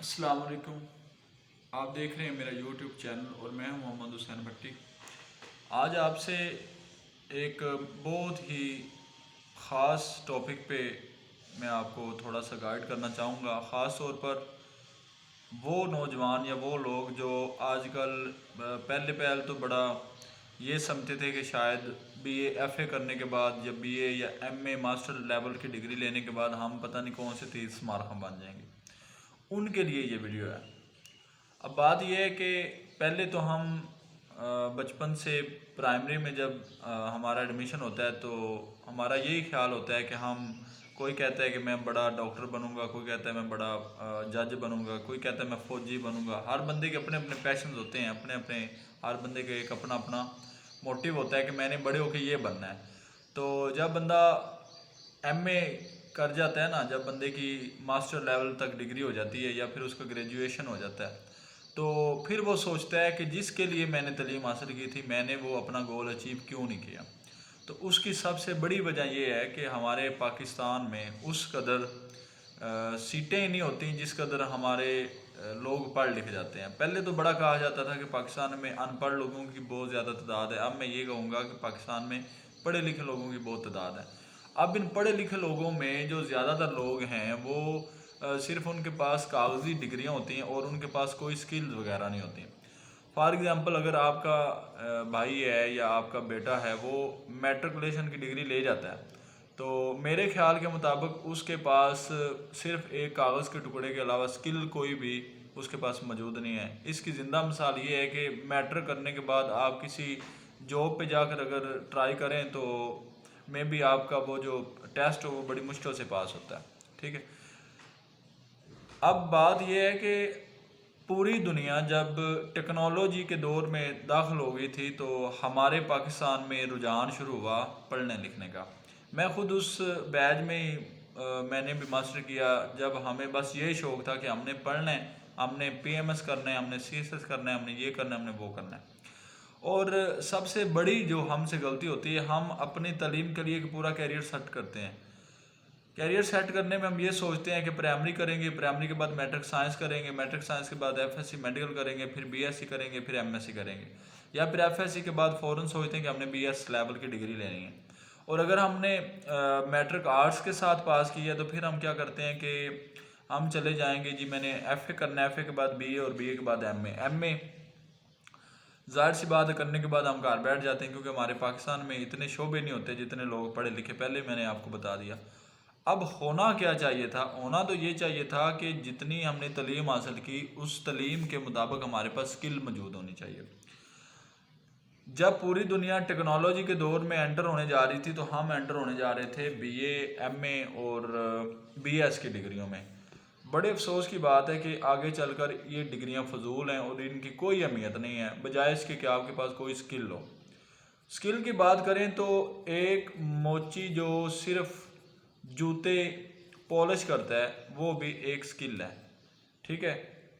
अस्सलाम वालेकुम। आप देख रहे हैं मेरा यूट्यूब चैनल और मैं हूं मोहम्मद हुसैन भट्टी। आज आपसे एक बहुत ही ख़ास टॉपिक पे मैं आपको थोड़ा सा गाइड करना चाहूँगा। ख़ास तौर पर वो नौजवान या वो लोग जो आजकल पहले पहल तो बड़ा ये समझते थे कि शायद बीए एफए करने के बाद या बीए या एमए मास्टर लेवल की डिग्री लेने के बाद हम पता नहीं कौन से तीर स्मारक हम बन जाएंगे। उनके लिए ये वीडियो है। अब बात यह है कि पहले तो हम बचपन से प्राइमरी में जब हमारा एडमिशन होता है तो हमारा यही ख्याल होता है कि हम, कोई कहता है कि मैं बड़ा डॉक्टर बनूंगा, कोई कहता है मैं बड़ा जज बनूंगा, कोई कहता है मैं फौजी बनूंगा। हर बंदे के अपने अपने पैशन होते हैं, अपने अपने हर बंदे का एक अपना अपना मोटिव होता है कि मैंने बड़े होकर ये बनना है। तो जब बंदा एमए कर जाता है ना, जब बंदे की मास्टर लेवल तक डिग्री हो जाती है या फिर उसका ग्रेजुएशन हो जाता है, तो फिर वो सोचता है कि जिसके लिए मैंने तालीम हासिल की थी मैंने वो अपना गोल अचीव क्यों नहीं किया। तो उसकी सबसे बड़ी वजह ये है कि हमारे पाकिस्तान में उस कदर सीटें ही नहीं होती जिस कदर हमारे लोग पढ़ लिख जाते हैं। पहले तो बड़ा कहा जाता था कि पाकिस्तान में अनपढ़ लोगों की बहुत ज़्यादा तादाद है। अब मैं ये कहूँगा कि पाकिस्तान में पढ़े लिखे लोगों की बहुत तादाद है। अब इन पढ़े लिखे लोगों में जो ज़्यादातर लोग हैं वो सिर्फ उनके पास कागजी डिग्रियां होती हैं और उनके पास कोई स्किल्स वगैरह नहीं होती। फॉर एग्ज़ाम्पल, अगर आपका भाई है या आपका बेटा है वो मैट्रिकुलेशन की डिग्री ले जाता है, तो मेरे ख्याल के मुताबिक उसके पास सिर्फ एक कागज़ के टुकड़े के अलावा स्किल कोई भी उसके पास मौजूद नहीं है। इसकी ज़िंदा मिसाल ये है कि मैट्रिक करने के बाद आप किसी जॉब पे जाकर अगर ट्राई करें तो मे बी आपका वो जो टेस्ट हो वो बड़ी मुश्किल से पास होता है। ठीक है। अब बात यह है कि पूरी दुनिया जब टेक्नोलॉजी के दौर में दाखिल हो गई थी तो हमारे पाकिस्तान में रुझान शुरू हुआ पढ़ने लिखने का। मैं ख़ुद उस बैच में ही मैंने भी मास्टर किया जब हमें बस यही शौक़ था कि हमने पढ़ना है, हमने पीएमएस करना है, हमने सीएसएस करना है, हमने ये करना है, हमने वो करना है। और सबसे बड़ी जो हमसे गलती होती है, हम अपनी तालीम के लिए एक पूरा कैरियर सेट करते हैं। कैरियर सेट करने में हम ये सोचते हैं कि प्राइमरी करेंगे, प्राइमरी के बाद मैट्रिक साइंस करेंगे, मैट्रिक साइंस के बाद एफएससी मेडिकल करेंगे, फिर बीएससी करेंगे, फिर एमएससी करेंगे, या फिर एफएससी के बाद फ़ौरन सोचते हैं कि हमने बीएस लेवल की डिग्री लेनी है। और अगर हमने मैट्रिक आर्ट्स के साथ पास किया तो फिर हम क्या करते हैं कि हम चले जाएंगे जी मैंने एफए करना है, एफए के बाद बीए और बीए के बाद एमए। एमए ज़ाहिर सी बात है करने के बाद हम घर बैठ जाते हैं, क्योंकि हमारे पाकिस्तान में इतने शोबे नहीं होते जितने लोग पढ़े लिखे। पहले मैंने आपको बता दिया। अब होना क्या चाहिए था? होना तो ये चाहिए था कि जितनी हमने तालीम हासिल की उस तालीम के मुताबिक हमारे पास स्किल मौजूद होनी चाहिए। जब पूरी दुनिया टेक्नोलॉजी के दौर में एंटर होने जा रही थी तो हम एंटर होने जा रहे थे बीए, एमए और बीएस की डिग्रियों में। बड़े अफसोस की बात है कि आगे चलकर ये डिग्रियां फजूल हैं और इनकी कोई अहमियत नहीं है, बजाय इसके कि आपके पास कोई स्किल हो। स्किल की बात करें तो एक मोची जो सिर्फ जूते पॉलिश करता है वो भी एक स्किल है। ठीक है।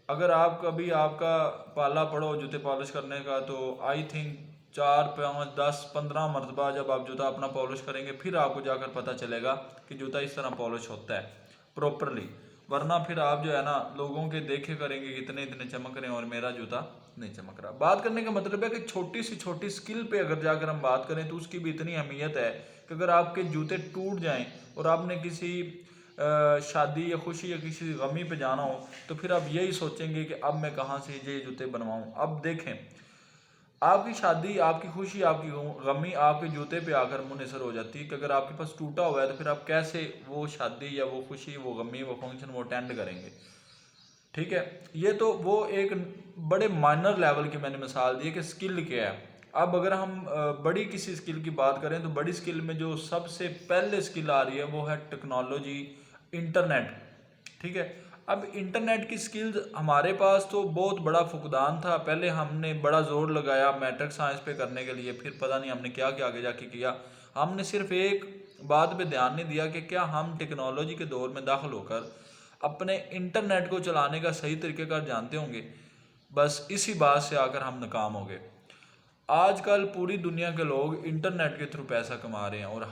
अगर आप कभी आपका पाला पड़ो जूते पॉलिश करने का तो आई थिंक 4 5 10 15 मरतबा जब आप जूता अपना पॉलिश करेंगे फिर आपको जाकर पता चलेगा कि जूता इस तरह पॉलिश होता है प्रॉपरली। वरना फिर आप जो है ना लोगों के देखे करेंगे इतने इतने चमक रहे हैं और मेरा जूता नहीं चमक रहा। बात करने का मतलब है कि छोटी सी छोटी स्किल पे अगर जाकर हम बात करें तो उसकी भी इतनी अहमियत है कि अगर आपके जूते टूट जाएं और आपने किसी शादी या खुशी या किसी गमी पे जाना हो तो फिर आप यही सोचेंगे कि अब मैं कहाँ से ये जूते बनवाऊँ। अब देखें, आपकी शादी, आपकी खुशी, आपकी गमी आपके जूते पे आकर मुनहसर हो जाती है कि अगर आपके पास टूटा हुआ है तो फिर आप कैसे वो शादी या वो खुशी, वो गमी, वो फंक्शन वो अटेंड करेंगे। ठीक है। ये तो वो एक बड़े माइनर लेवल की मैंने मिसाल दी है कि स्किल क्या है। अब अगर हम बड़ी किसी स्किल की बात करें तो बड़ी स्किल में जो सबसे पहले स्किल आ रही है वो है टेक्नोलॉजी, इंटरनेट। ठीक है। अब इंटरनेट की स्किल्स हमारे पास तो बहुत बड़ा फुकदान था। पहले हमने बड़ा जोर लगाया मैट्रिक साइंस पे करने के लिए, फिर पता नहीं हमने क्या क्या आगे जाके किया। हमने सिर्फ एक बात पे ध्यान नहीं दिया कि क्या हम टेक्नोलॉजी के दौर में दाखिल होकर अपने इंटरनेट को चलाने का सही तरीक़ेकार जानते होंगे। बस इसी बात से आकर हम नाकाम हो गए। आजकल पूरी दुनिया के लोग इंटरनेट के थ्रू पैसा कमा रहे हैं और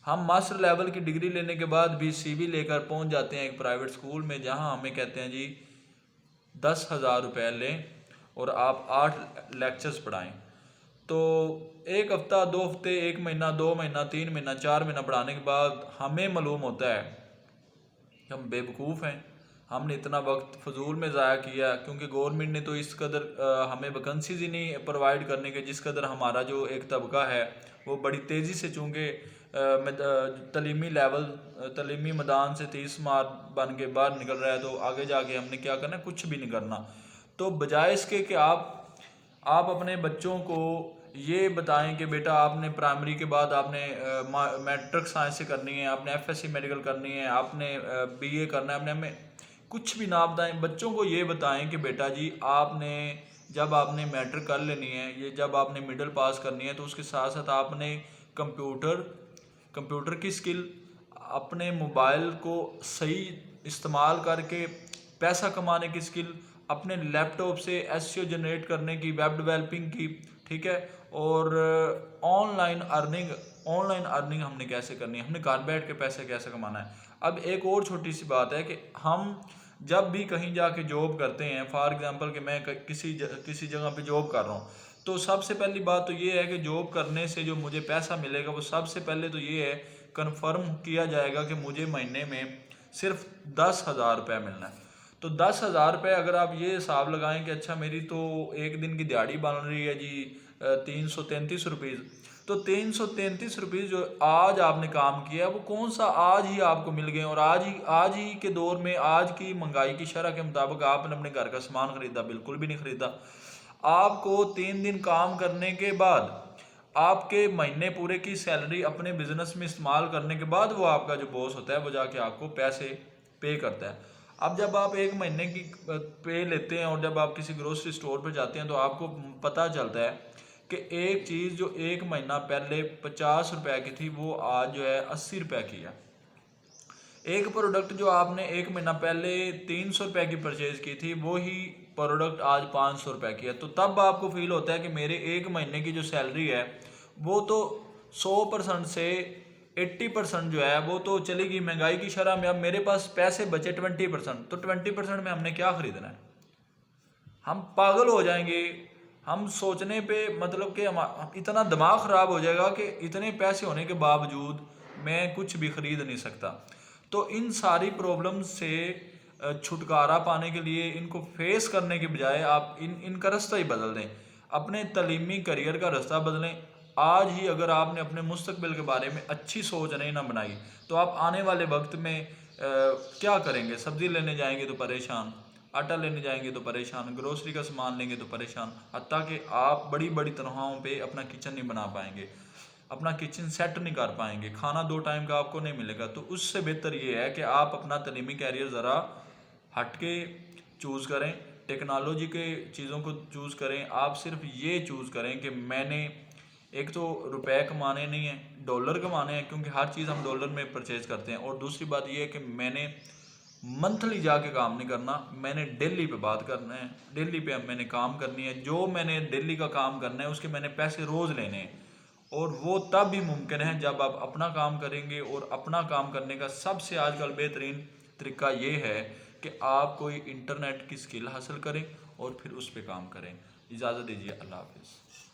हम मास्टर लेवल की डिग्री लेने के बाद भी CV लेकर पहुंच जाते हैं एक प्राइवेट स्कूल में, जहां हमें कहते हैं जी 10,000 रुपये लें और आप 8 लेक्चर्स पढ़ाएं। तो एक हफ्ता, 2 हफ्ते, 1 महीना, 2 महीना, 3 महीना, 4 महीना पढ़ाने के बाद हमें मालूम होता है कि हम बेवकूफ़ हैं, हमने इतना वक्त फजूल में ज़ाया किया, क्योंकि गवर्नमेंट ने तो इस कदर हमें वैकेंसीज ही नहीं प्रोवाइड करने के जिस कदर हमारा जो एक तबका है वो बड़ी तेज़ी से, चूँकि तलीमी लेवल, तलीमी मैदान से 30 मार बन के बाहर निकल रहा है, तो आगे जाके हमने क्या करना है, कुछ भी नहीं करना। तो बजाय इसके कि आप अपने बच्चों को ये बताएं कि बेटा आपने प्राइमरी के बाद आपने मैट्रिक साइंस से करनी है, आपने FSC मेडिकल करनी है, आपने BA करना है, आपने हमें कुछ भी ना बताएं, बच्चों को ये बताएं कि बेटा जी आपने जब आपने मैट्रिक कर लेनी है, ये जब आपने मिडिल पास करनी है, तो उसके साथ साथ आपने कंप्यूटर की स्किल, अपने मोबाइल को सही इस्तेमाल करके पैसा कमाने की स्किल, अपने लैपटॉप से SEO जनरेट करने की, वेब डेवलपिंग की, ठीक है, और ऑनलाइन अर्निंग हमने कैसे करनी है, हमने घर बैठ के पैसे कैसे कमाना है। अब एक और छोटी सी बात है कि हम जब भी कहीं जाके जॉब करते हैं, फॉर एग्जांपल कि मैं किसी जगह पे जॉब कर रहा हूँ, तो सबसे पहली बात तो ये है कि जॉब करने से जो मुझे पैसा मिलेगा वो सबसे पहले तो ये है कन्फर्म किया जाएगा कि मुझे महीने में सिर्फ 10,000 रुपये मिलना है। तो 10,000 रुपये अगर आप ये हिसाब लगाएं कि अच्छा मेरी तो एक दिन की दिहाड़ी बन रही है जी 333 रुपीज़, तो 333 रुपीज़ जो आज आपने काम किया वो कौन सा आज ही आपको मिल गए, और आज ही के दौर में आज की महंगाई की शरह के मुताबिक आपने अपने घर का सामान खरीदा? बिल्कुल भी नहीं खरीदा। आपको 3 दिन काम करने के बाद आपके महीने पूरे की सैलरी अपने बिजनेस में इस्तेमाल करने के बाद वो आपका जो बॉस होता है वो जाके आपको पैसे पे करता है। अब जब आप 1 महीने की पे लेते हैं और जब आप किसी ग्रोसरी स्टोर पर जाते हैं तो आपको पता चलता है कि एक चीज़ जो 1 महीना पहले 50 रुपए की थी वो आज जो है 80 रुपए की है। एक प्रोडक्ट जो आपने 1 महीना पहले 300 रुपए की परचेज की थी वो ही प्रोडक्ट आज 500 रुपए की है। तो तब आपको फील होता है कि मेरे 1 महीने की जो सैलरी है वो तो 100% से 80% जो है वो तो चली गई महंगाई की शरह में। अब मेरे पास पैसे बचे 20%, तो 20% में हमने क्या खरीदना है? हम पागल हो जाएंगे। हम सोचने पे मतलब कि हम इतना दिमाग ख़राब हो जाएगा कि इतने पैसे होने के बावजूद मैं कुछ भी ख़रीद नहीं सकता। तो इन सारी प्रॉब्लम्स से छुटकारा पाने के लिए, इनको फेस करने के बजाय आप इनका रास्ता ही बदल दें, अपने तलीमी करियर का रास्ता बदलें। आज ही अगर आपने अपने मुस्तकबिल के बारे में अच्छी सोच नहीं ना बनाई तो आप आने वाले वक्त में क्या करेंगे? सब्ज़ी लेने जाएंगे तो परेशान, आटा लेने जाएंगे तो परेशान, ग्रोसरी का सामान लेंगे तो परेशान, हत्ता कि आप बड़ी बड़ी तनख्वाहों पे अपना किचन नहीं बना पाएंगे, अपना किचन सेट नहीं कर पाएंगे, खाना 2 टाइम का आपको नहीं मिलेगा। तो उससे बेहतर ये है कि आप अपना तलीमी कैरियर ज़रा हट के चूज़ करें, टेक्नोलॉजी के चीज़ों को चूज़ करें। आप सिर्फ ये चूज़ करें कि मैंने एक तो रुपए कमाने नहीं है, डॉलर कमाने हैं, क्योंकि हर चीज़ हम डॉलर में परचेज करते हैं। और दूसरी बात ये है कि मैंने मंथली जाके काम नहीं करना, मैंने डेली पे बात करना है, डेली पे मैंने काम करनी है। जो मैंने डेली का काम करना है उसके मैंने पैसे रोज़ लेने हैं, और वो तब भी मुमकिन है जब आप अपना काम करेंगे। और अपना काम करने का सबसे आजकल बेहतरीन तरीका ये है कि आप कोई इंटरनेट की स्किल हासिल करें और फिर उस पर काम करें। इजाज़त दीजिए, अल्लाह हाफिज़।